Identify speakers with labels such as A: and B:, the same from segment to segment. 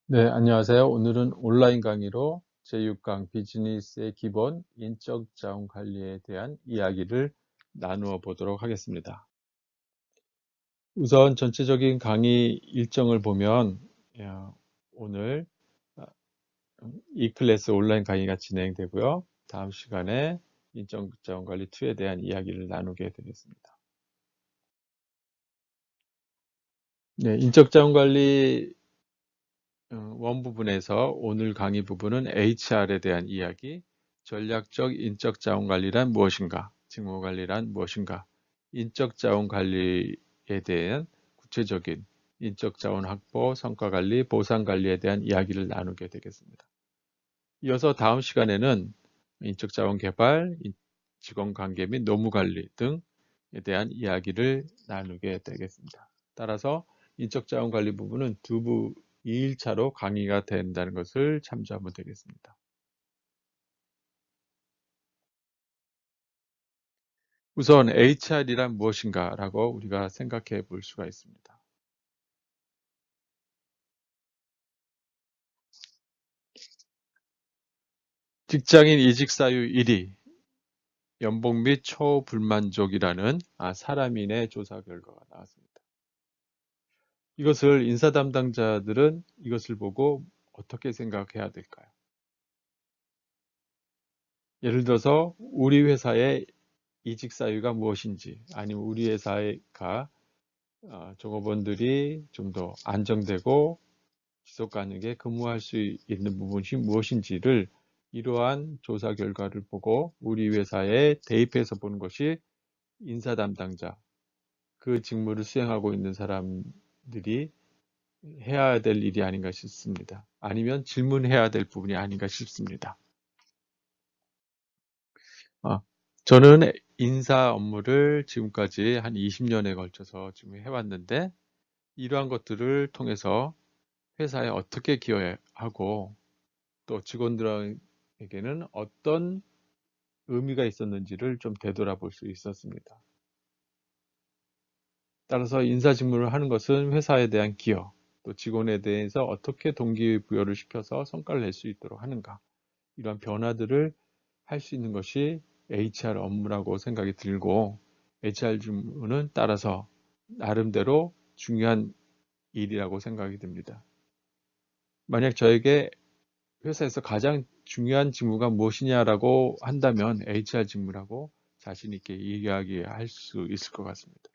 A: 네, 안녕하세요. 오늘은 온라인 강의로 제6강 비즈니스의 기본 인적 자원 관리에 대한 이야기를 나누어 보도록 하겠습니다. 우선 전체적인 강의 일정을 보면 오늘 아, 이 클래스 온라인 강의가 진행되고요. 다음 시간에 인적 자원 관리 2에 대한 이야기를 나누게 되겠습니다. 네, 인적 자원 관리 원 부분에서 오늘 강의 부분은 HR에 대한 이야기, 전략적 인적 자원 관리란 무엇인가, 직무 관리란 무엇인가, 인적 자원 관리에 대한 구체적인 인적 자원 확보, 성과 관리, 보상 관리에 대한 이야기를 나누게 되겠습니다. 이어서 다음 시간에는 인적 자원 개발, 직원 관계 및 노무 관리 등에 대한 이야기를 나누게 되겠습니다. 따라서 인적 자원 관리 부분은 2일차로 강의가 된다는 것을 참조하면 되겠습니다. 우선 HR이란 무엇인가라고 우리가 생각해 볼 수가 있습니다. 직장인 이직 사유 1위, 연봉 및 초불만족이라는 사람인의 조사 결과가 나왔습니다. 이것을 인사 담당자들은 이것을 보고 어떻게 생각해야 될까요? 예를 들어서 우리 회사의 이직 사유가 무엇인지, 아니면 우리 회사가 종업원들이 좀 더 안정되고 지속 가능하게 근무할 수 있는 부분이 무엇인지를 이러한 조사 결과를 보고 우리 회사에 대입해서 보는 것이 인사 담당자, 그 직무를 수행하고 있는 사람들이 해야 될 일이 아닌가 싶습니다. 아니면 질문해야 될 부분이 아닌가 싶습니다. 저는 인사 업무를 지금까지 한 20년에 걸쳐서 지금 해왔는데 이러한 것들을 통해서 회사에 어떻게 기여하고 또 직원들에게는 어떤 의미가 있었는지를 좀 되돌아볼 수 있었습니다. 따라서 인사 직무를 하는 것은 회사에 대한 기여, 또 직원에 대해서 어떻게 동기부여를 시켜서 성과를 낼 수 있도록 하는가, 이런 변화들을 할 수 있는 것이 HR 업무라고 생각이 들고, HR 직무는 따라서 나름대로 중요한 일이라고 생각이 듭니다. 만약 저에게 회사에서 가장 중요한 직무가 무엇이냐라고 한다면 HR 직무라고 자신 있게 이야기할 수 있을 것 같습니다.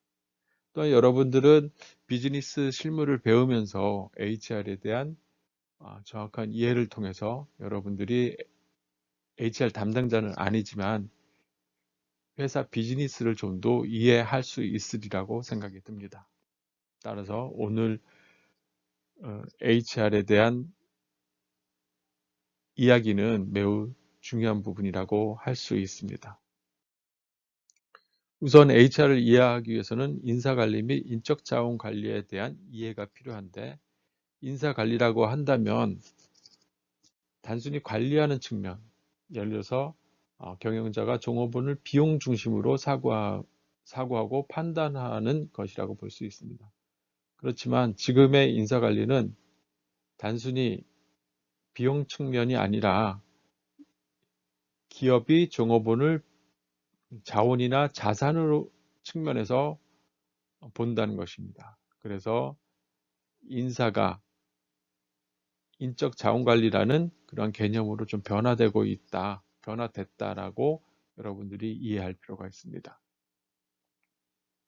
A: 또한 여러분들은 비즈니스 실무를 배우면서 HR에 대한 정확한 이해를 통해서 여러분들이 HR 담당자는 아니지만 회사 비즈니스를 좀 더 이해할 수 있으리라고 생각이 듭니다. 따라서 오늘 HR에 대한 이야기는 매우 중요한 부분이라고 할 수 있습니다. 우선 HR을 이해하기 위해서는 인사관리 및 인적 자원 관리에 대한 이해가 필요한데, 인사관리라고 한다면 단순히 관리하는 측면, 예를 들어서 경영자가 종업원을 비용 중심으로 사고하고 판단하는 것이라고 볼 수 있습니다. 그렇지만 지금의 인사관리는 단순히 비용 측면이 아니라 기업이 종업원을 자원이나 자산으로 측면에서 본다는 것입니다. 그래서 인사가 인적 자원 관리라는 그런 개념으로 좀 변화됐다라고 여러분들이 이해할 필요가 있습니다.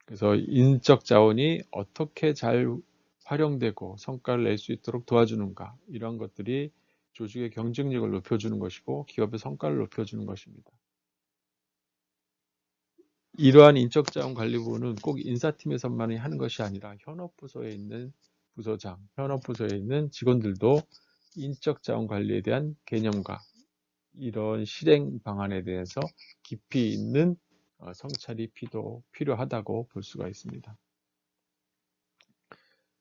A: 그래서 인적 자원이 어떻게 잘 활용되고 성과를 낼 수 있도록 도와주는가, 이런 것들이 조직의 경쟁력을 높여주는 것이고 기업의 성과를 높여주는 것입니다. 이러한 인적 자원 관리 부분은 꼭 인사팀에서만 하는 것이 아니라 현업 부서에 있는 부서장, 현업 부서에 있는 직원들도 인적 자원 관리에 대한 개념과 이런 실행 방안에 대해서 깊이 있는 성찰이 필요하다고 볼 수가 있습니다.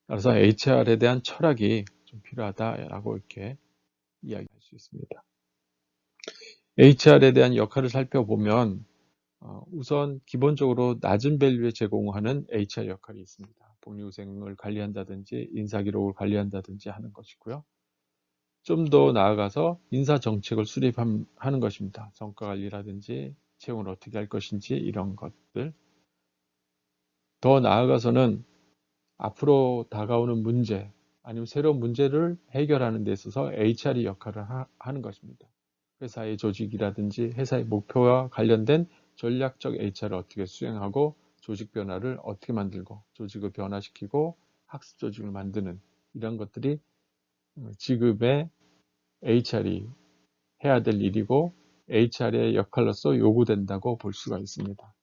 A: 따라서 HR에 대한 철학이 좀 필요하다라고 이렇게 이야기할 수 있습니다. HR에 대한 역할을 살펴보면 우선 기본적으로 낮은 밸류에 제공하는 HR 역할이 있습니다. 복리후생을 관리한다든지 인사기록을 관리한다든지 하는 것이고요. 좀 더 나아가서 인사 정책을 수립하는 것입니다. 성과 관리라든지 채용을 어떻게 할 것인지 이런 것들. 더 나아가서는 앞으로 다가오는 문제 아니면 새로운 문제를 해결하는 데 있어서 HR이 역할을 하는 것입니다. 회사의 조직이라든지 회사의 목표와 관련된 전략적 HR을 어떻게 수행하고 조직 변화를 어떻게 만들고 조직을 변화시키고 학습 조직을 만드는 이런 것들이 지금의 HR이 해야 될 일이고 HR의 역할로서 요구된다고 볼 수가 있습니다.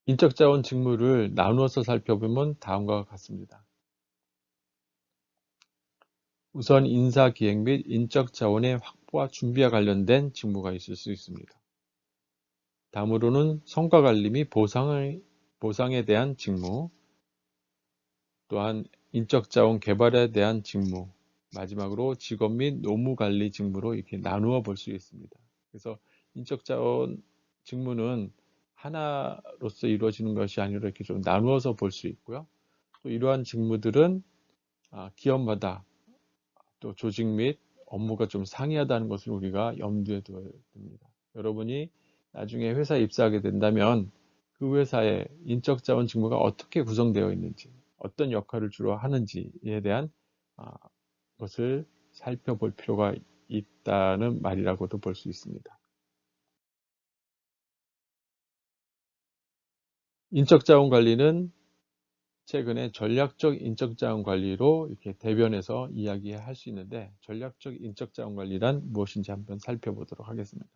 A: 인적자원 직무를 나누어서 살펴보면 다음과 같습니다. 우선 인사기획 및 인적자원의 확보와 준비와 관련된 직무가 있을 수 있습니다. 다음으로는 성과관리 및 보상에 대한 직무, 또한 인적자원 개발에 대한 직무, 마지막으로 직업 및 노무관리 직무로 이렇게 나누어 볼 수 있습니다. 그래서 인적자원 직무는 하나로서 이루어지는 것이 아니라 이렇게 좀 나누어서 볼 수 있고요. 또 이러한 직무들은 기업마다 또 조직 및 업무가 좀 상이하다는 것을 우리가 염두에 두어야 됩니다. 여러분이 나중에 회사에 입사하게 된다면 그 회사의 인적자원 직무가 어떻게 구성되어 있는지, 어떤 역할을 주로 하는지에 대한 것을 살펴볼 필요가 있다는 말이라고도 볼 수 있습니다. 인적자원 관리는 최근에 전략적 인적자원 관리로 이렇게 대변해서 이야기할 수 있는데 전략적 인적자원 관리란 무엇인지 한번 살펴보도록 하겠습니다.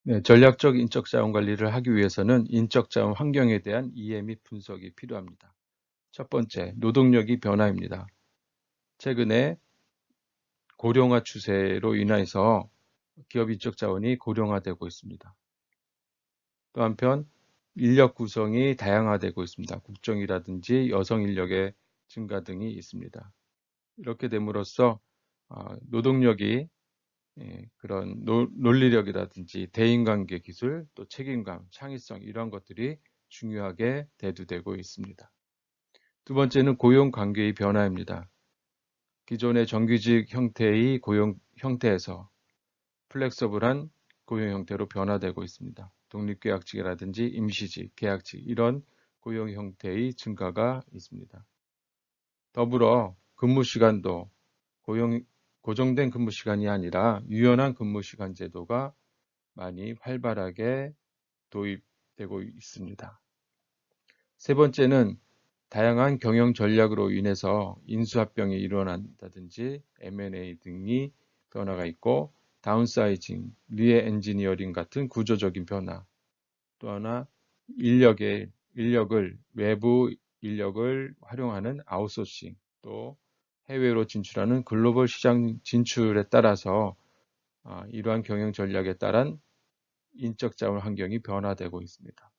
A: 네, 전략적 인적자원 관리를 하기 위해서는 인적자원 환경에 대한 이해 및 분석이 필요합니다. 첫 번째, 노동력이 변화입니다. 최근에 고령화 추세로 인해서 기업 인적자원이 고령화되고 있습니다. 또 한편 인력 구성이 다양화되고 있습니다. 국정이라든지 여성 인력의 증가 등이 있습니다. 이렇게 됨으로써 노동력이 그런 논리력이라든지 대인관계 기술, 또 책임감, 창의성 이런 것들이 중요하게 대두되고 있습니다. 두 번째는 고용 관계의 변화입니다. 기존의 정규직 형태의 고용 형태에서 플렉서블한 고용 형태로 변화되고 있습니다. 독립계약직이라든지 임시직, 계약직 이런 고용 형태의 증가가 있습니다. 더불어 근무 시간도 고정된 근무 시간이 아니라 유연한 근무 시간 제도가 많이 활발하게 도입되고 있습니다. 세 번째는 다양한 경영 전략으로 인해서 인수합병이 일어난다든지 M&A 등이 변화가 있고 다운사이징, 리엔지니어링 같은 구조적인 변화, 또 하나 외부 인력을 활용하는 아웃소싱, 또 해외로 진출하는 글로벌 시장 진출에 따라서 이러한 경영 전략에 따른 인적 자원 환경이 변화되고 있습니다.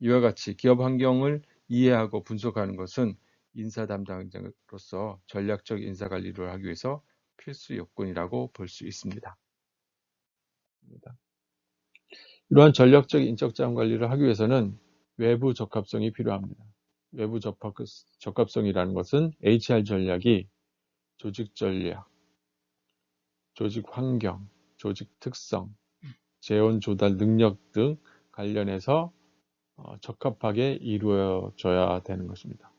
A: 이와 같이 기업 환경을 이해하고 분석하는 것은 인사 담당자로서 전략적 인사 관리를 하기 위해서 필수 요건이라고 볼 수 있습니다. 이러한 전략적 인적 자원 관리를 하기 위해서는 외부 적합성이 필요합니다. 외부 적합성이라는 것은 HR 전략이 조직 전략, 조직 환경, 조직 특성, 재원 조달 능력 등 관련해서 적합하게 이루어져야 되는 것입니다.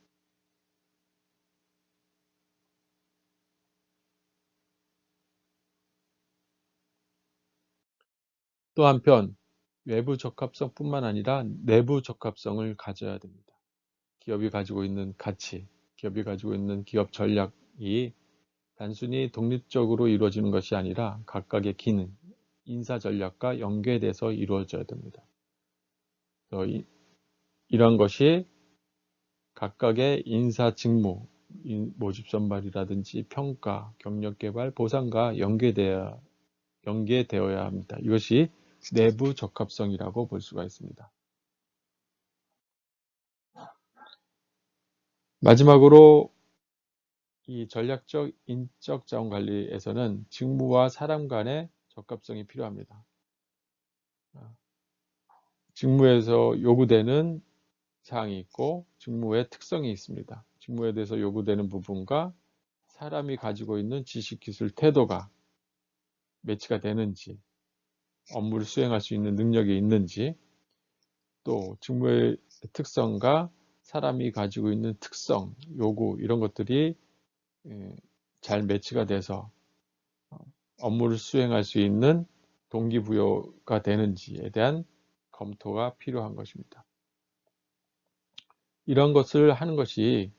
A: 또 한편 외부 적합성뿐만 아니라 내부 적합성을 가져야 됩니다. 기업이 가지고 있는 가치, 기업이 가지고 있는 기업 전략이 단순히 독립적으로 이루어지는 것이 아니라 각각의 기능, 인사 전략과 연계돼서 이루어져야 됩니다. 이런 것이 각각의 인사 직무, 모집 선발이라든지 평가, 경력 개발, 보상과 연계되어야 합니다. 이것이 내부 적합성이라고 볼 수가 있습니다. 마지막으로 이 전략적 인적 자원 관리에서는 직무와 사람 간의 적합성이 필요합니다. 직무에서 요구되는 사항이 있고 직무의 특성이 있습니다. 직무에 대해서 요구되는 부분과 사람이 가지고 있는 지식, 기술, 태도가 매치가 되는지, 업무를 수행할 수 있는 능력이 있는지, 또 직무의 특성과 사람이 가지고 있는 특성, 요구 이런 것들이 잘 매치가 돼서 업무를 수행할 수 있는 동기부여가 되는지에 대한 검토가 필요한 것입니다. 이런 것을 하는 것이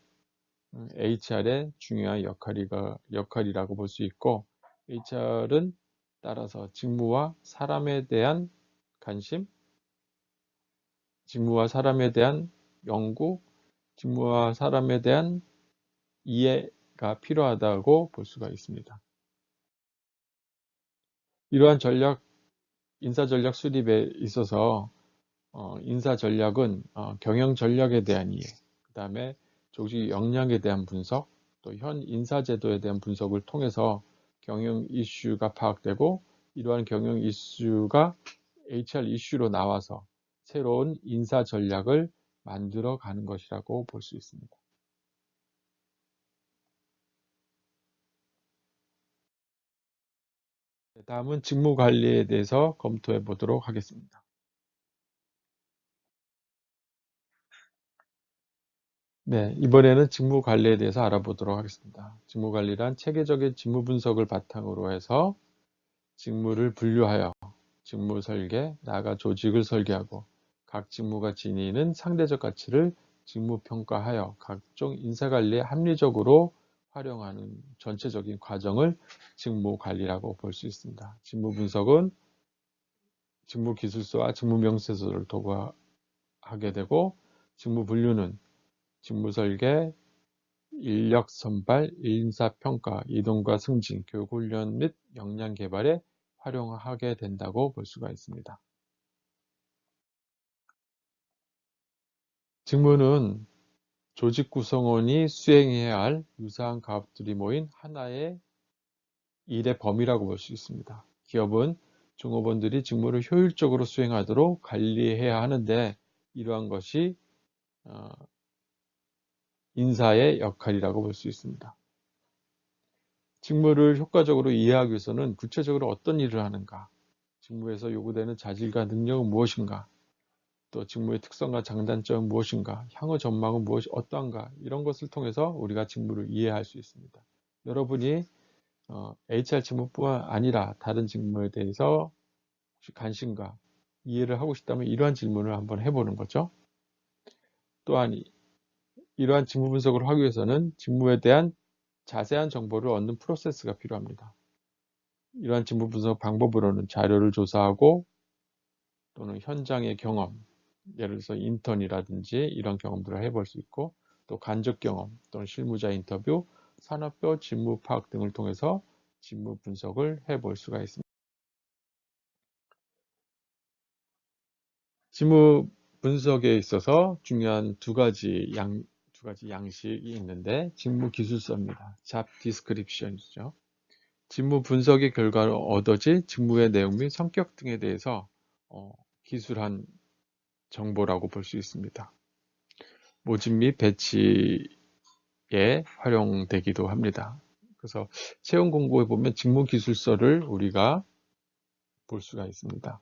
A: HR의 중요한 역할이라고 볼 수 있고, HR은 따라서 직무와 사람에 대한 관심, 직무와 사람에 대한 연구, 직무와 사람에 대한 이해가 필요하다고 볼 수가 있습니다. 이러한 인사 전략 수립에 있어서 인사 전략은 경영 전략에 대한 이해, 그 다음에 조직 역량에 대한 분석, 또 현 인사 제도에 대한 분석을 통해서 경영 이슈가 파악되고, 이러한 경영 이슈가 HR 이슈로 나와서 새로운 인사 전략을 만들어 가는 것이라고 볼 수 있습니다. 다음은 직무 관리에 대해서 검토해 보도록 하겠습니다. 네, 이번에는 직무 관리에 대해서 알아보도록 하겠습니다. 직무 관리란 체계적인 직무 분석을 바탕으로 해서 직무를 분류하여 직무 설계, 나아가 조직을 설계하고 각 직무가 지니는 상대적 가치를 직무 평가하여 각종 인사관리에 합리적으로 활용하는 전체적인 과정을 직무 관리라고 볼 수 있습니다. 직무 분석은 직무 기술서와 직무 명세서를 도구하게 되고, 직무 분류는 직무 설계, 인력 선발, 인사평가, 이동과 승진, 교육 훈련 및 역량 개발에 활용하게 된다고 볼 수가 있습니다. 직무는 조직 구성원이 수행해야 할 유사한 가업들이 모인 하나의 일의 범위라고 볼 수 있습니다. 기업은 종업원들이 직무를 효율적으로 수행하도록 관리해야 하는데, 이러한 것이 인사의 역할이라고 볼 수 있습니다. 직무를 효과적으로 이해하기 위해서는 구체적으로 어떤 일을 하는가, 직무에서 요구되는 자질과 능력은 무엇인가, 또 직무의 특성과 장단점은 무엇인가, 향후 전망은 무엇이 어떠한가, 이런 것을 통해서 우리가 직무를 이해할 수 있습니다. 여러분이 HR 직무뿐만 아니라 다른 직무에 대해서 혹시 관심과 이해를 하고 싶다면 이러한 질문을 한번 해보는 거죠. 또한 이러한 직무 분석을 하기 위해서는 직무에 대한 자세한 정보를 얻는 프로세스가 필요합니다. 이러한 직무 분석 방법으로는 자료를 조사하고 또는 현장의 경험, 예를 들어서 인턴이라든지 이런 경험들을 해볼 수 있고, 또 간접 경험 또는 실무자 인터뷰, 산업별 직무 파악 등을 통해서 직무 분석을 해볼 수가 있습니다. 직무 분석에 있어서 중요한 두 가지 양식이 있는데, 직무 기술서입니다. Job Description이죠. 직무 분석의 결과로 얻어질 직무의 내용 및 성격 등에 대해서 기술한 정보라고 볼 수 있습니다. 모집 및 배치에 활용되기도 합니다. 그래서 채용 공고에 보면 직무 기술서를 우리가 볼 수가 있습니다.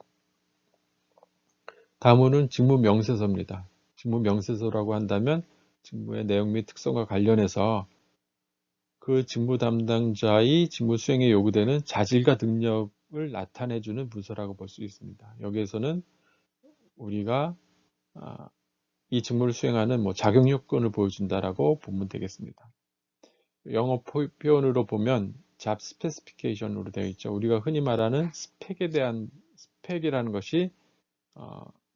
A: 다음은 직무 명세서입니다. 직무 명세서라고 한다면 직무의 내용 및 특성과 관련해서 그 직무 담당자의 직무 수행에 요구되는 자질과 능력을 나타내주는 문서라고 볼 수 있습니다. 여기에서는 우리가 이 직무를 수행하는 자격 요건을 보여준다라고 보면 되겠습니다. 영어 표현으로 보면 job specification으로 되어 있죠. 우리가 흔히 말하는 스펙이라는 것이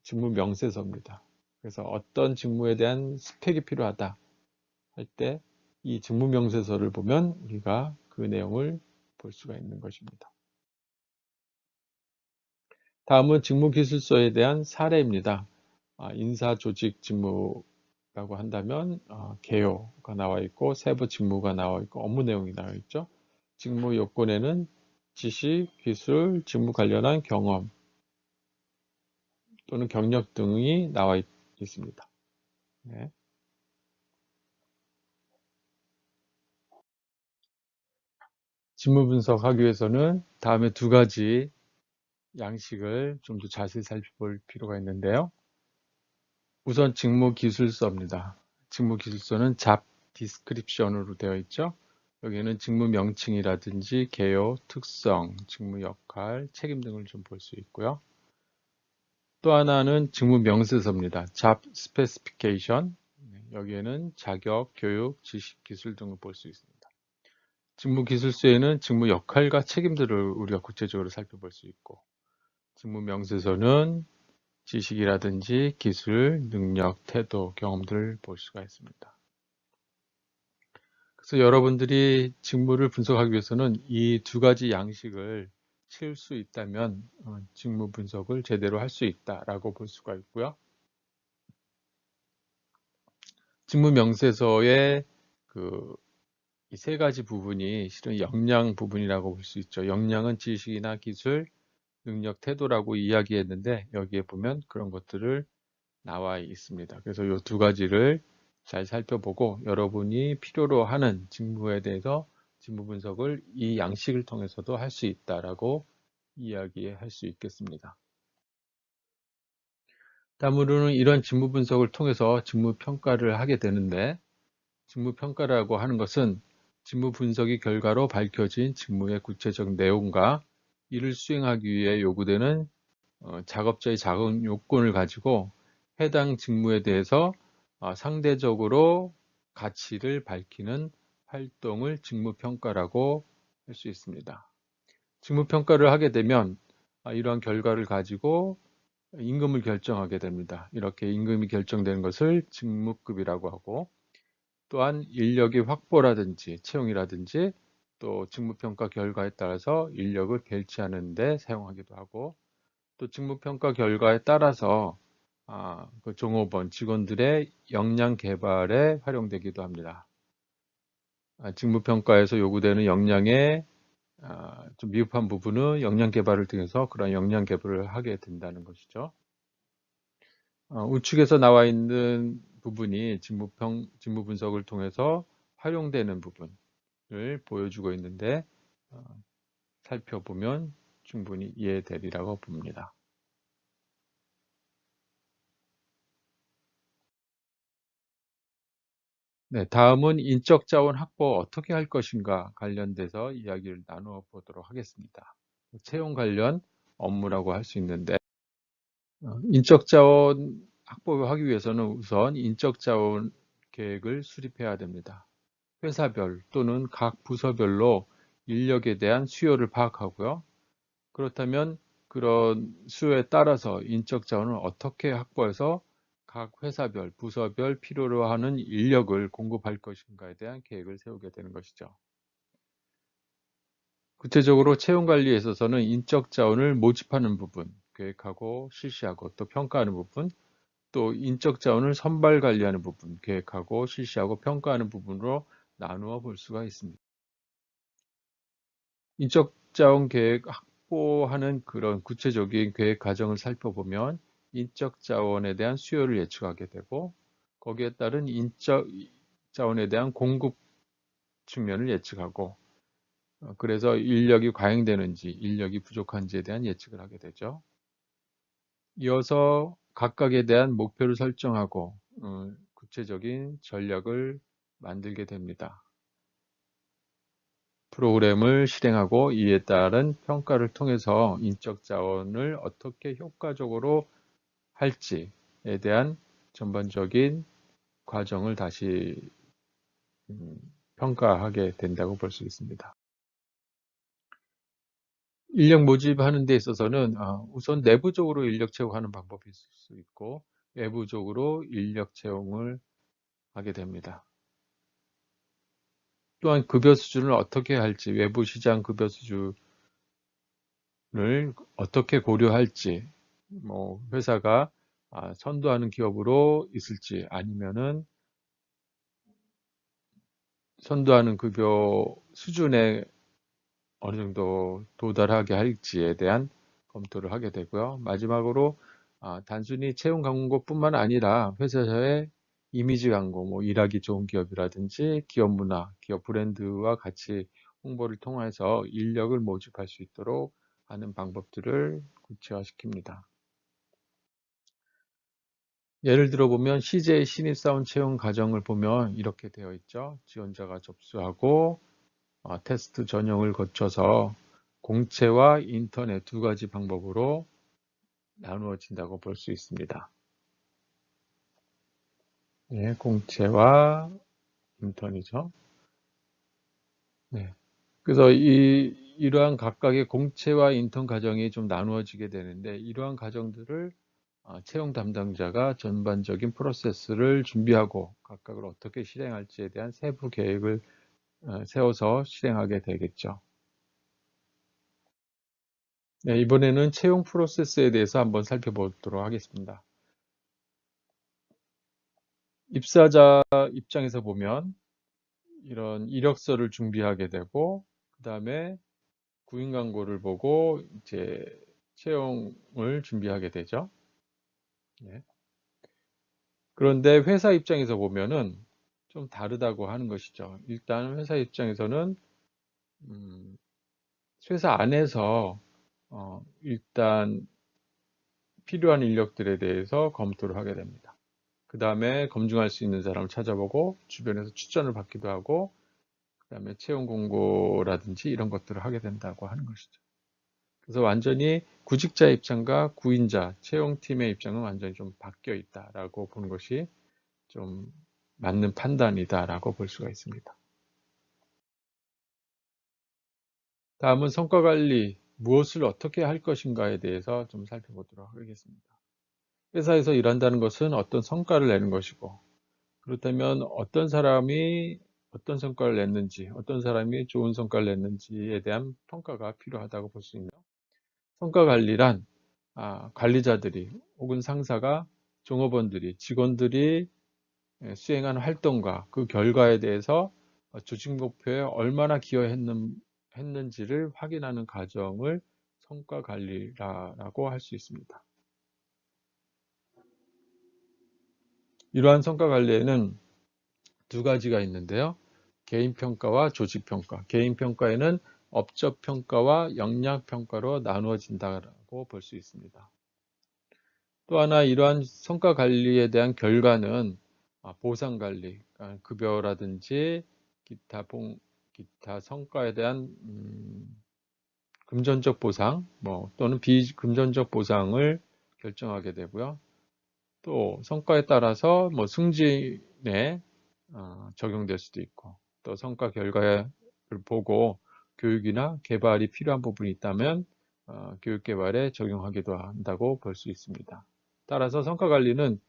A: 직무 명세서입니다. 그래서 어떤 직무에 대한 스펙이 필요하다 할 때 이 직무 명세서를 보면 우리가 그 내용을 볼 수가 있는 것입니다. 다음은 직무 기술서에 대한 사례입니다. 인사 조직 직무라고 한다면 개요가 나와 있고 세부 직무가 나와 있고 업무 내용이 나와 있죠. 직무 요건에는 지식, 기술, 직무 관련한 경험, 또는 경력 등이 나와 있습니다. 네. 직무 분석하기 위해서는 다음에 두 가지 양식을 좀 더 자세히 살펴볼 필요가 있는데요. 우선 직무 기술서입니다. 직무 기술서는 잡 디스크립션으로 되어 있죠. 여기에는 직무 명칭이라든지 개요, 특성, 직무 역할, 책임 등을 좀 볼 수 있고요. 또 하나는 직무 명세서입니다. 잡 스페시피케이션. 여기에는 자격, 교육, 지식, 기술 등을 볼 수 있습니다. 직무 기술서에는 직무 역할과 책임들을 우리가 구체적으로 살펴볼 수 있고, 직무 명세서는 지식이라든지 기술, 능력, 태도, 경험들을 볼 수가 있습니다. 그래서 여러분들이 직무를 분석하기 위해서는 이 두 가지 양식을 채울 수 있다면 직무 분석을 제대로 할 수 있다라고 볼 수가 있고요. 직무 명세서의 이 세 가지 부분이 실은 역량 부분이라고 볼 수 있죠. 역량은 지식이나 기술, 능력, 태도라고 이야기했는데 여기에 보면 그런 것들을 나와 있습니다. 그래서 이 두 가지를 잘 살펴보고 여러분이 필요로 하는 직무에 대해서 직무 분석을 이 양식을 통해서도 할 수 있다라고 이야기할 수 있겠습니다. 다음으로는 이런 직무 분석을 통해서 직무 평가를 하게 되는데 직무 평가라고 하는 것은 직무 분석의 결과로 밝혀진 직무의 구체적 내용과 이를 수행하기 위해 요구되는 작업자의 작업 요건을 가지고 해당 직무에 대해서 상대적으로 가치를 밝히는 활동을 직무평가라고 할 수 있습니다. 직무평가를 하게 되면 이러한 결과를 가지고 임금을 결정하게 됩니다. 이렇게 임금이 결정되는 것을 직무급이라고 하고 또한 인력의 확보라든지 채용이라든지 또 직무평가 결과에 따라서 인력을 배치하는 데 사용하기도 하고 또 직무평가 결과에 따라서 그 종업원 직원들의 역량 개발에 활용되기도 합니다. 직무평가에서 요구되는 역량의 좀 미흡한 부분은 역량 개발을 통해서 그런 역량 개발을 하게 된다는 것이죠. 우측에서 나와 있는 부분이 직무 분석을 통해서 활용되는 부분을 보여주고 있는데 살펴보면 충분히 이해되리라고 봅니다. 네, 다음은 인적 자원 확보 어떻게 할 것인가 관련돼서 이야기를 나누어 보도록 하겠습니다. 채용 관련 업무라고 할 수 있는데 인적 자원 확보하기 위해서는 우선 인적 자원 계획을 수립해야 됩니다. 회사별 또는 각 부서별로 인력에 대한 수요를 파악하고요. 그렇다면 그런 수요에 따라서 인적 자원을 어떻게 확보해서 각 회사별, 부서별 필요로 하는 인력을 공급할 것인가에 대한 계획을 세우게 되는 것이죠. 구체적으로 채용 관리에 있어서는 인적 자원을 모집하는 부분, 계획하고 실시하고 또 평가하는 부분, 또 인적 자원을 선발 관리하는 부분, 계획하고 실시하고 평가하는 부분으로 나누어 볼 수가 있습니다. 인적 자원 계획 확보하는 그런 구체적인 계획 과정을 살펴보면 인적 자원에 대한 수요를 예측하게 되고 거기에 따른 인적 자원에 대한 공급 측면을 예측하고 그래서 인력이 과잉되는지 인력이 부족한지에 대한 예측을 하게 되죠. 이어서 각각에 대한 목표를 설정하고 구체적인 전략을 만들게 됩니다. 프로그램을 실행하고 이에 따른 평가를 통해서 인적 자원을 어떻게 효과적으로 할지에 대한 전반적인 과정을 다시 평가하게 된다고 볼 수 있습니다. 인력 모집하는 데 있어서는 우선 내부적으로 인력 채용하는 방법이 있을 수 있고 외부적으로 인력 채용을 하게 됩니다. 또한 급여 수준을 어떻게 할지 외부 시장 급여 수준을 어떻게 고려할지 회사가 선도하는 기업으로 있을지 아니면은 선도하는 급여 수준에 어느 정도 도달하게 할지에 대한 검토를 하게 되고요. 마지막으로 단순히 채용 광고뿐만 아니라 회사의 이미지 광고, 뭐 일하기 좋은 기업이라든지 기업 문화, 기업 브랜드와 같이 홍보를 통해서 인력을 모집할 수 있도록 하는 방법들을 구체화시킵니다. 예를 들어 보면 CJ 신입사원 채용 과정을 보면 이렇게 되어 있죠. 지원자가 접수하고 테스트 전형을 거쳐서 공채와 인턴의 두 가지 방법으로 나누어진다고 볼 수 있습니다. 네, 공채와 인턴이죠. 네. 그래서 이러한 각각의 공채와 인턴 과정이 좀 나누어지게 되는데 이러한 과정들을 채용 담당자가 전반적인 프로세스를 준비하고 각각을 어떻게 실행할지에 대한 세부 계획을 세워서 실행하게 되겠죠. 네, 이번에는 채용 프로세스에 대해서 한번 살펴보도록 하겠습니다. 입사자 입장에서 보면 이런 이력서를 준비하게 되고 그 다음에 구인 광고를 보고 이제 채용을 준비하게 되죠. 네. 그런데 회사 입장에서 보면은 좀 다르다고 하는 것이죠. 일단 회사 입장에서는 음, 회사 안에서 일단 필요한 인력들에 대해서 검토를 하게 됩니다. 그 다음에 검증할 수 있는 사람을 찾아보고 주변에서 추천을 받기도 하고 그 다음에 채용 공고라든지 이런 것들을 하게 된다고 하는 것이죠. 그래서 완전히 구직자 입장과 구인자, 채용팀의 입장은 완전히 좀 바뀌어 있다라고 보는 것이 좀 맞는 판단이다라고 볼 수가 있습니다. 다음은 성과 관리, 무엇을 어떻게 할 것인가에 대해서 좀 살펴보도록 하겠습니다. 회사에서 일한다는 것은 어떤 성과를 내는 것이고, 그렇다면 어떤 사람이 어떤 성과를 냈는지, 어떤 사람이 좋은 성과를 냈는지에 대한 평가가 필요하다고 볼 수 있네요. 성과 관리란 관리자들이 혹은 상사가 종업원들이 직원들이 수행한 활동과 그 결과에 대해서 조직 목표에 얼마나 기여했는지를 확인하는 과정을 성과 관리라고 할 수 있습니다. 이러한 성과 관리에는 두 가지가 있는데요. 개인 평가와 조직 평가. 개인 평가에는 업적 평가와 역량 평가로 나누어진다고 볼 수 있습니다. 또 하나 이러한 성과 관리에 대한 결과는 보상 관리, 급여라든지 기타 성과에 대한 금전적 보상, 또는 비금전적 보상을 결정하게 되고요. 또 성과에 따라서 승진에 적용될 수도 있고, 또 성과 결과를 보고 교육이나 개발이 필요한 부분이 있다면 교육 개발에 적용하기도 한다고 볼 수 있습니다. 따라서 성과 관리는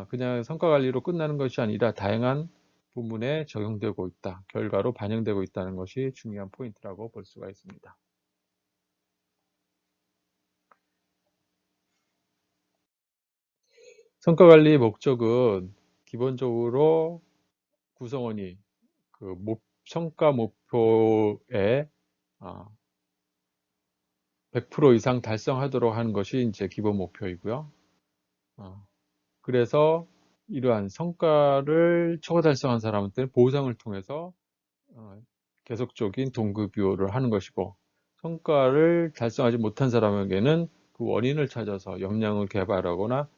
A: 그냥 성과 관리로 끝나는 것이 아니라 다양한 부문에 적용되고 있다, 결과로 반영되고 있다는 것이 중요한 포인트라고 볼 수가 있습니다. 성과 관리의 목적은 기본적으로 구성원이 그 성과 목표에 100% 이상 달성하도록 하는 것이 이제 기본 목표이고요. 그래서 이러한 성과를 초과 달성한 사람한테는 보상을 통해서 계속적인 동급유호를 하는 것이고, 성과를 달성하지 못한 사람에게는 그 원인을 찾아서 역량을 개발하거나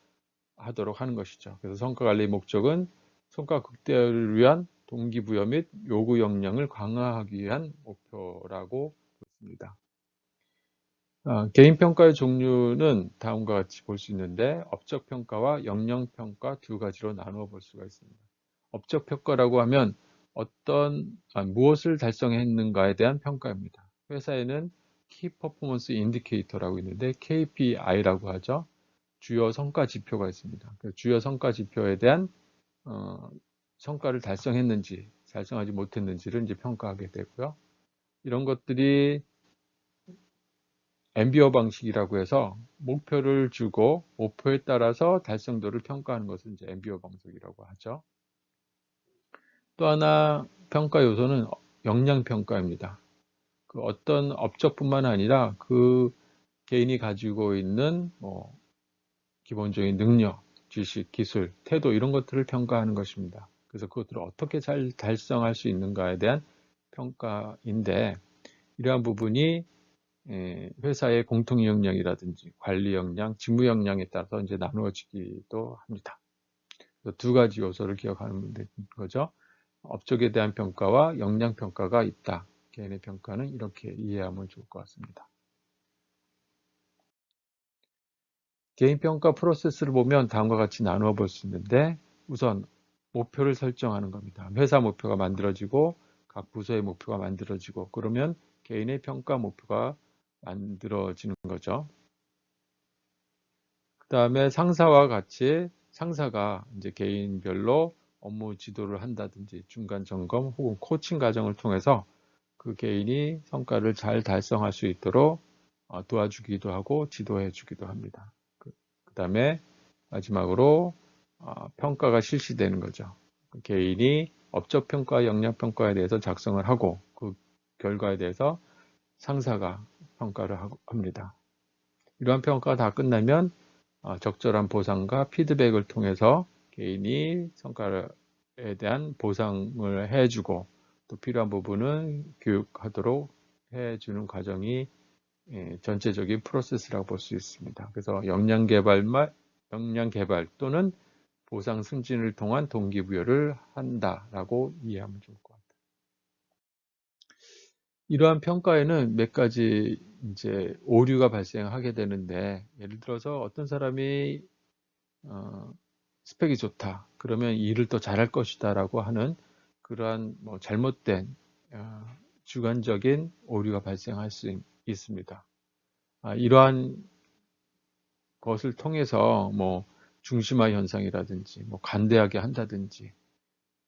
A: 하도록 하는 것이죠. 그래서 성과 관리의 목적은 성과 극대화를 위한 동기부여 및 요구 역량을 강화하기 위한 목표라고 보습니다. 개인 평가의 종류는 다음과 같이 볼 수 있는데 업적 평가와 역량 평가 두 가지로 나누어 볼 수가 있습니다. 업적 평가라고 하면 무엇을 달성했는가에 대한 평가입니다. 회사에는 키 퍼포먼스 인디케이터라고 있는데 KPI라고 하죠. 주요 성과 지표가 있습니다. 그 주요 성과 지표에 대한 성과를 달성했는지 달성하지 못했는지를 이제 평가하게 되고요. 이런 것들이 엠비어 방식이라고 해서 목표를 주고 목표에 따라서 달성도를 평가하는 것을 이제 엠비어 방식이라고 하죠. 또 하나 평가 요소는 역량 평가입니다. 그 어떤 업적뿐만 아니라 그 개인이 가지고 있는 기본적인 능력, 지식, 기술, 태도 이런 것들을 평가하는 것입니다. 그래서 그것들을 어떻게 잘 달성할 수 있는가에 대한 평가인데 이러한 부분이 회사의 공통 역량이라든지 관리 역량, 직무 역량에 따라서 이제 나누어지기도 합니다. 두 가지 요소를 기억하면 되는 거죠. 업적에 대한 평가와 역량 평가가 있다. 개인의 평가는 이렇게 이해하면 좋을 것 같습니다. 개인 평가 프로세스를 보면 다음과 같이 나누어 볼 수 있는데 우선 목표를 설정하는 겁니다. 회사 목표가 만들어지고 각 부서의 목표가 만들어지고 그러면 개인의 평가 목표가 만들어지는 거죠. 그 다음에 상사와 같이 상사가 이제 개인별로 업무 지도를 한다든지 중간 점검 혹은 코칭 과정을 통해서 그 개인이 성과를 잘 달성할 수 있도록 도와주기도 하고 지도해 주기도 합니다. 그 다음에 마지막으로 평가가 실시되는 거죠. 개인이 업적 평가, 역량 평가에 대해서 작성을 하고 그 결과에 대해서 상사가 평가를 합니다. 이러한 평가가 다 끝나면 적절한 보상과 피드백을 통해서 개인이 성과에 대한 보상을 해주고 또 필요한 부분은 교육하도록 해주는 과정이 전체적인 프로세스라고 볼 수 있습니다. 그래서 역량 개발 또는 보상 승진을 통한 동기부여를 한다라고 이해하면 좋을 것 같아요. 이러한 평가에는 몇 가지 이제 오류가 발생하게 되는데 예를 들어서 어떤 사람이 스펙이 좋다. 그러면 일을 더 잘할 것이다라고 하는 그러한 뭐 잘못된 주관적인 오류가 발생할 수 있습니다. 이러한 것을 통해서 뭐 중심화 현상이라든지 뭐 관대하게 한다든지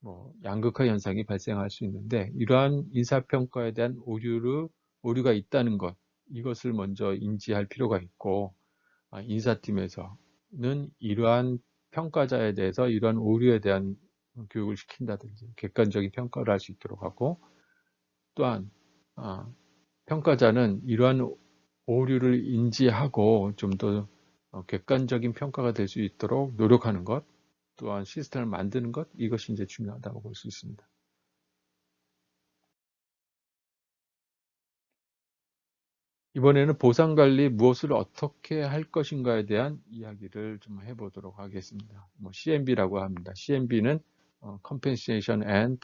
A: 뭐 양극화 현상이 발생할 수 있는데 이러한 인사평가에 대한 오류가 있다는 것 이것을 먼저 인지할 필요가 있고 인사팀에서는 이러한 평가자에 대해서 이러한 오류에 대한 교육을 시킨다든지 객관적인 평가를 할 수 있도록 하고 또한 평가자는 이러한 오류를 인지하고 좀 더 객관적인 평가가 될 수 있도록 노력하는 것 또한 시스템을 만드는 것 이것이 이제 중요하다고 볼 수 있습니다. 이번에는 보상관리 무엇을 어떻게 할 것인가에 대한 이야기를 좀 해보도록 하겠습니다. 뭐 CMB라고 합니다. CMB는 Compensation and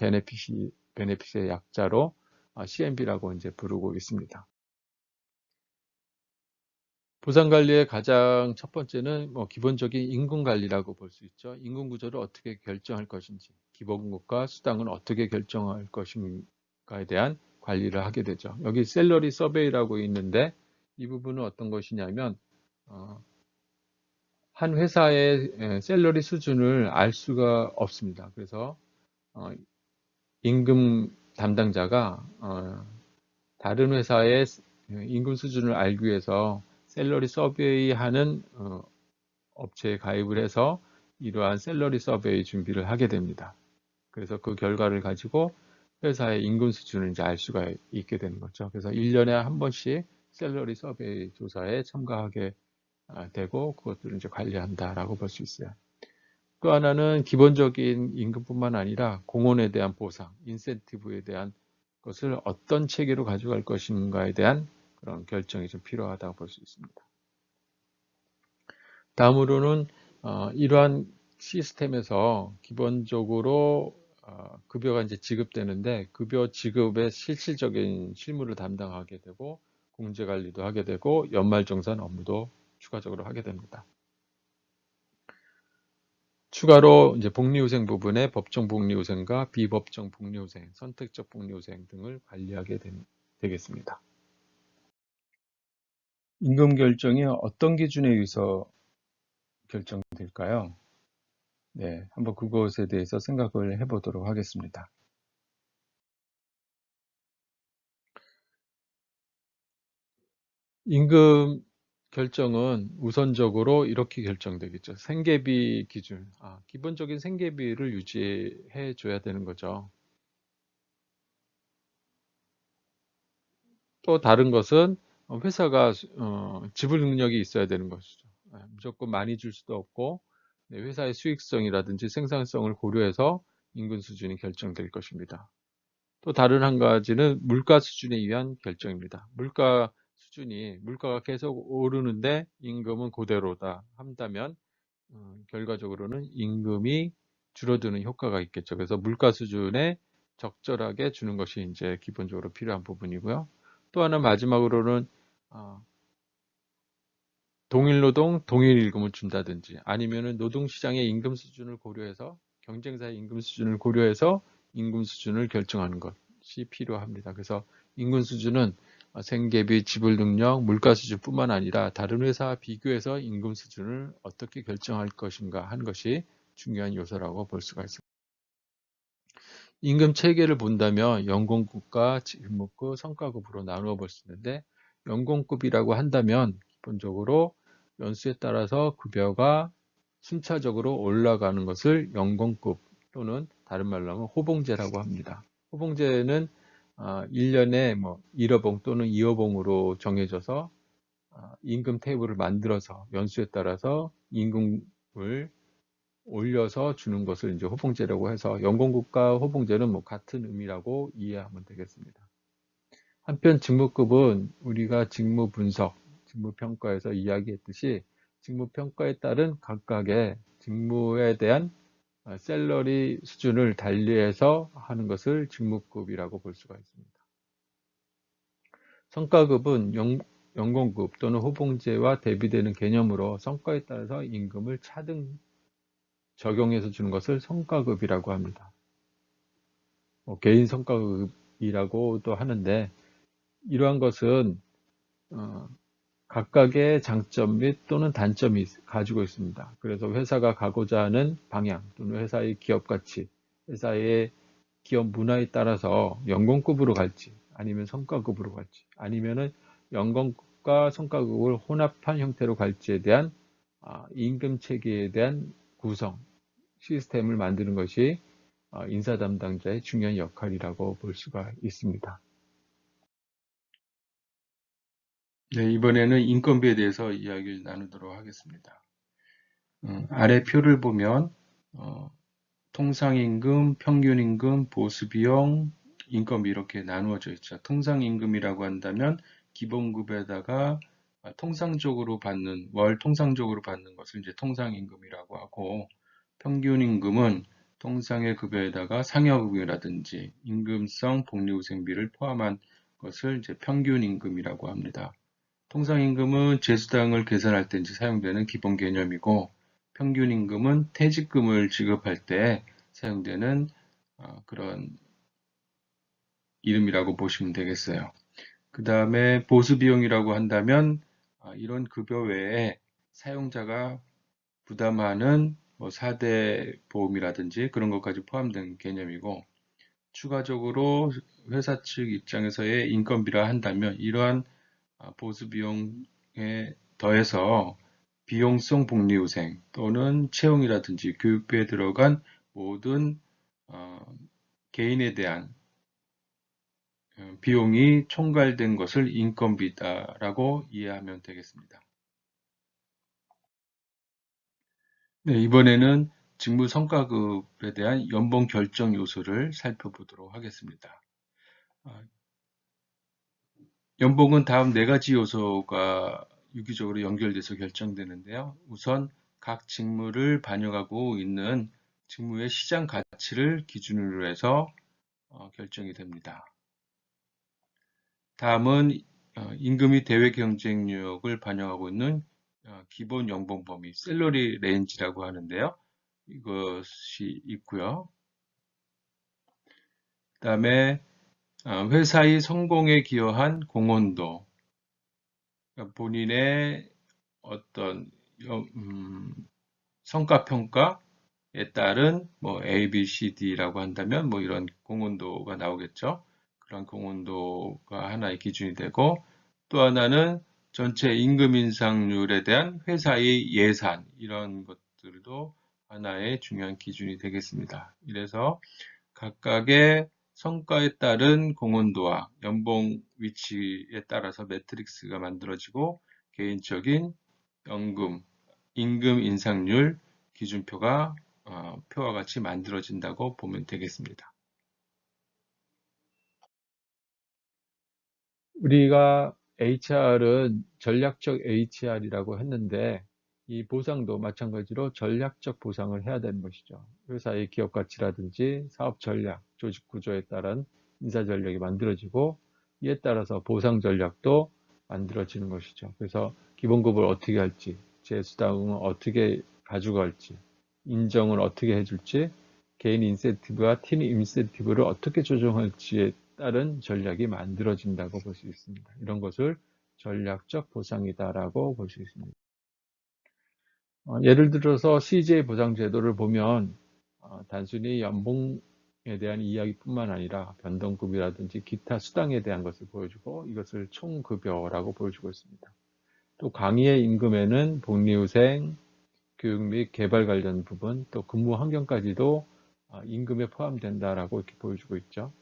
A: Benefit의 약자로 CMB라고 이제 부르고 있습니다. 보상관리의 가장 첫 번째는 뭐 기본적인 임금관리라고 볼 수 있죠. 임금 구조를 어떻게 결정할 것인지, 기본급과 수당은 어떻게 결정할 것인가에 대한 관리를 하게 되죠. 여기 셀러리 서베이라고 있는데 이 부분은 어떤 것이냐면 한 회사의 셀러리 수준을 알 수가 없습니다. 그래서 임금 담당자가 다른 회사의 임금 수준을 알기 위해서 셀러리 서베이 하는 업체에 가입을 해서 이러한 셀러리 서베이 준비를 하게 됩니다. 그래서 그 결과를 가지고 회사의 임금 수준을 이제 알 수가 있게 되는 거죠. 그래서 1년에 한 번씩 셀러리 서베이 조사에 참가하게 되고 그것들을 이제 관리한다라고 볼 수 있어요. 또 하나는 기본적인 임금뿐만 아니라 공헌에 대한 보상, 인센티브에 대한 것을 어떤 체계로 가져갈 것인가에 대한 그런 결정이 좀 필요하다고 볼 수 있습니다. 다음으로는 이러한 시스템에서 기본적으로 급여가 이제 지급되는데 급여 지급의 실질적인 실무를 담당하게 되고 공제 관리도 하게 되고 연말정산 업무도 추가적으로 하게 됩니다. 추가로 이제 복리후생 부분에 법정 복리후생과 비법정 복리후생, 선택적 복리후생 등을 관리하게 되겠습니다. 임금 결정이 어떤 기준에 의해서 결정될까요? 네, 한번 그것에 대해서 생각을 해보도록 하겠습니다. 임금 결정은 우선적으로 이렇게 결정되겠죠. 생계비 기준, 기본적인 생계비를 유지해 줘야 되는 거죠. 또 다른 것은 회사가 지불 능력이 있어야 되는 것이죠. 무조건 많이 줄 수도 없고 네, 회사의 수익성이라든지 생산성을 고려해서 임금 수준이 결정될 것입니다. 또 다른 한 가지는 물가 수준에 의한 결정입니다. 물가가 계속 오르는데 임금은 그대로다 한다면 결과적으로는 임금이 줄어드는 효과가 있겠죠. 그래서 물가 수준에 적절하게 주는 것이 이제 기본적으로 필요한 부분이고요. 또 하나 마지막으로는 동일 노동, 동일 임금을 준다든지 아니면은 노동시장의 임금 수준을 고려해서 경쟁사의 임금 수준을 고려해서 임금 수준을 결정하는 것이 필요합니다. 그래서 임금 수준은 생계비, 지불 능력, 물가 수준뿐만 아니라 다른 회사와 비교해서 임금 수준을 어떻게 결정할 것인가 하는 것이 중요한 요소라고 볼 수가 있습니다. 임금 체계를 본다면 연공급과 직무급, 성과급으로 나누어 볼 수 있는데 연공급이라고 한다면 기본적으로 연수에 따라서 급여가 순차적으로 올라가는 것을 연공급 또는 다른 말로 하면 호봉제라고 합니다. 호봉제는 1년에 뭐 1호봉 또는 2호봉으로 정해져서 임금 테이블을 만들어서 연수에 따라서 임금을 올려서 주는 것을 이제 호봉제라고 해서 연공급과 호봉제는 뭐 같은 의미라고 이해하면 되겠습니다. 한편 직무급은 우리가 직무 분석, 직무 평가에서 이야기했듯이 직무 평가에 따른 각각의 직무에 대한 샐러리 수준을 달리해서 하는 것을 직무급이라고 볼 수가 있습니다. 성과급은 연공급 또는 호봉제와 대비되는 개념으로 성과에 따라서 임금을 차등 적용해서 주는 것을 성과급이라고 합니다. 개인 성과급이라고도 하는데 이러한 것은 각각의 장점 및 또는 단점이 가지고 있습니다. 그래서 회사가 가고자 하는 방향 또는 회사의 기업 가치, 회사의 기업 문화에 따라서 연공급으로 갈지 아니면 성과급으로 갈지 아니면은 연공급과 성과급을 혼합한 형태로 갈지에 대한 임금 체계에 대한 구성, 시스템을 만드는 것이 인사 담당자의 중요한 역할이라고 볼 수가 있습니다. 네, 이번에는 인건비에 대해서 이야기를 나누도록 하겠습니다. 아래 표를 보면 통상임금, 평균임금, 보수비용, 인건비 이렇게 나누어져 있죠. 통상임금이라고 한다면 기본급에다가 월 통상적으로 받는 것을 이제 통상임금이라고 하고 평균임금은 통상의 급여에다가 상여급여라든지 임금성 복리후생비를 포함한 것을 이제 평균임금이라고 합니다. 통상임금은 재수당을 계산할 때 이제 사용되는 기본 개념이고 평균임금은 퇴직금을 지급할 때 사용되는 그런 이름이라고 보시면 되겠어요. 그 다음에 보수비용이라고 한다면 이런 급여 외에 사용자가 부담하는 뭐 4대 보험이라든지 그런 것까지 포함된 개념이고 추가적으로 회사 측 입장에서의 인건비라 한다면 이러한 보수비용에 더해서 비용성 복리후생 또는 채용이라든지 교육비에 들어간 모든 개인에 대한 비용이 총괄된 것을 인건비다라고 이해하면 되겠습니다. 네, 이번에는 직무 성과급에 대한 연봉 결정 요소를 살펴보도록 하겠습니다. 연봉은 다음 네 가지 요소가 유기적으로 연결돼서 결정되는데요. 우선 각 직무를 반영하고 있는 직무의 시장 가치를 기준으로 해서 결정이 됩니다. 다음은 임금이 대외 경쟁력을 반영하고 있는 기본 연봉 범위, 샐러리 레인지라고 하는데요. 이것이 있고요. 그다음에 회사의 성공에 기여한 공헌도, 그러니까 본인의 어떤 성과평가에 따른 뭐 A, B, C, D라고 한다면 뭐 이런 공헌도가 나오겠죠. 그런 공헌도가 하나의 기준이 되고 또 하나는 전체 임금 인상률에 대한 회사의 예산 이런 것들도 하나의 중요한 기준이 되겠습니다. 이래서 각각의 성과에 따른 공헌도와 연봉 위치에 따라서 매트릭스가 만들어지고 개인적인 연금, 임금 인상률 기준표가 표와 같이 만들어진다고 보면 되겠습니다. 우리가 HR은 전략적 HR이라고 했는데 이 보상도 마찬가지로 전략적 보상을 해야 되는 것이죠. 회사의 기업 가치라든지 사업 전략, 조직 구조에 따른 인사 전략이 만들어지고 이에 따라서 보상 전략도 만들어지는 것이죠. 그래서 기본급을 어떻게 할지, 재수당은 어떻게 가져갈지, 인정을 어떻게 해줄지, 개인 인센티브와 팀 인센티브를 어떻게 조정할지에 따른 전략이 만들어진다고 볼 수 있습니다. 이런 것을 전략적 보상이다라고 볼 수 있습니다. 예를 들어서 CJ 보상 제도를 보면 단순히 연봉에 대한 이야기뿐만 아니라 변동급이라든지 기타 수당에 대한 것을 보여주고 이것을 총급여라고 보여주고 있습니다. 또 강의의 임금에는 복리후생, 교육 및 개발 관련 부분, 또 근무 환경까지도 임금에 포함된다라고 이렇게 보여주고 있죠.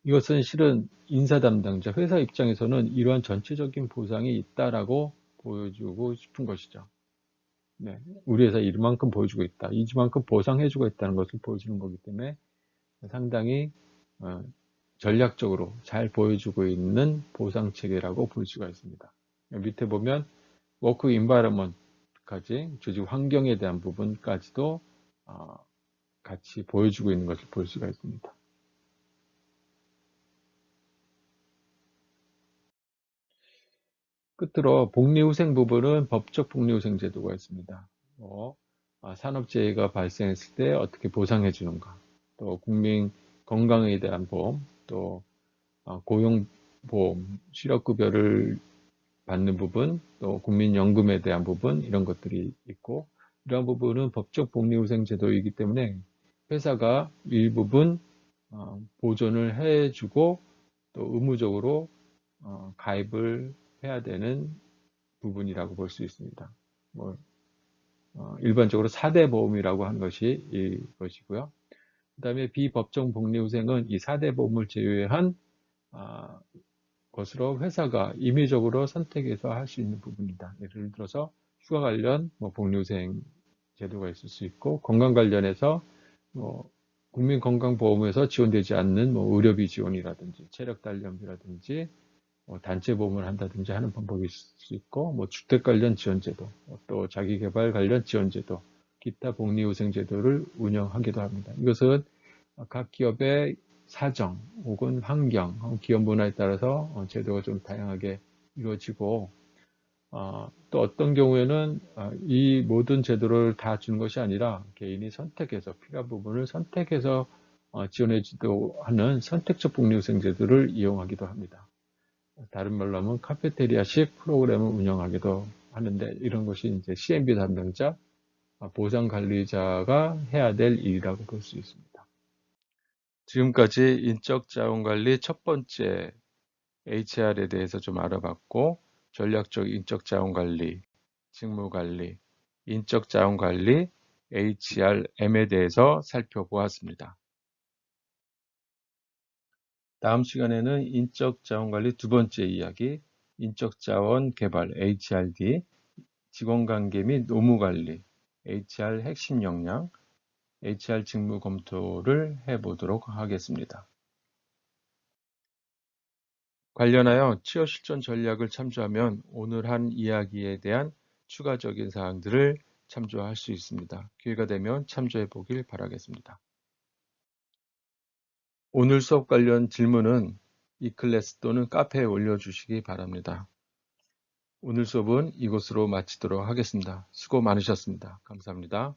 A: 이것은 실은 인사 담당자, 회사 입장에서는 이러한 전체적인 보상이 있다라고 보여주고 싶은 것이죠. 네, 우리 회사 이만큼 보여주고 있다. 이만큼 보상해주고 있다는 것을 보여주는 거기 때문에 상당히 전략적으로 잘 보여주고 있는 보상 체계라고 볼 수가 있습니다. 밑에 보면 워크 인바이러먼트까지 조직 환경에 대한 부분까지도 같이 보여주고 있는 것을 볼 수가 있습니다. 끝으로 복리후생 부분은 법적 복리후생 제도가 있습니다. 산업재해가 발생했을 때 어떻게 보상해 주는가, 또 국민 건강에 대한 보험, 또 고용보험, 실업급여를 받는 부분, 또 국민연금에 대한 부분 이런 것들이 있고 이러한 부분은 법적 복리후생 제도이기 때문에 회사가 일부분 보존을 해주고 또 의무적으로 가입을 해야 되는 부분이라고 볼 수 있습니다. 일반적으로 4대 보험이라고 하는 것이 이것이고요. 그 다음에 비법정 복리후생은 이 4대 보험을 제외한 것으로 회사가 임의적으로 선택해서 할 수 있는 부분이다. 예를 들어서 휴가 관련 복리후생 제도가 있을 수 있고 건강 관련해서 국민건강보험에서 지원되지 않는 의료비 지원이라든지 체력 단련비라든지 단체 보험을 한다든지 하는 방법이 있을 수 있고, 주택 관련 지원제도, 또 자기개발 관련 지원제도, 기타 복리후생제도를 운영하기도 합니다. 이것은 각 기업의 사정 혹은 환경, 기업 문화에 따라서 제도가 좀 다양하게 이루어지고, 또 어떤 경우에는 이 모든 제도를 다 주는 것이 아니라 개인이 선택해서 필요한 부분을 선택해서 지원해주도 하는 선택적 복리후생 제도를 이용하기도 합니다. 다른 말로 하면 카페테리아식 프로그램을 운영하기도 하는데 이런 것이 이제 CMB 담당자, 보상 관리자가 해야 될 일이라고 볼 수 있습니다. 지금까지 인적 자원 관리 첫 번째 HR에 대해서 좀 알아봤고 전략적 인적 자원 관리, 직무 관리, 인적 자원 관리, HRM에 대해서 살펴보았습니다. 다음 시간에는 인적 자원 관리 두 번째 이야기, 인적 자원 개발 HRD, 직원 관계 및 노무 관리, HR 핵심 역량, HR 직무 검토를 해보도록 하겠습니다. 관련하여 취업 실전 전략을 참조하면 오늘 한 이야기에 대한 추가적인 사항들을 참조할 수 있습니다. 기회가 되면 참조해 보길 바라겠습니다. 오늘 수업 관련 질문은 이클래스 또는 카페에 올려주시기 바랍니다. 오늘 수업은 이것으로 마치도록 하겠습니다. 수고 많으셨습니다. 감사합니다.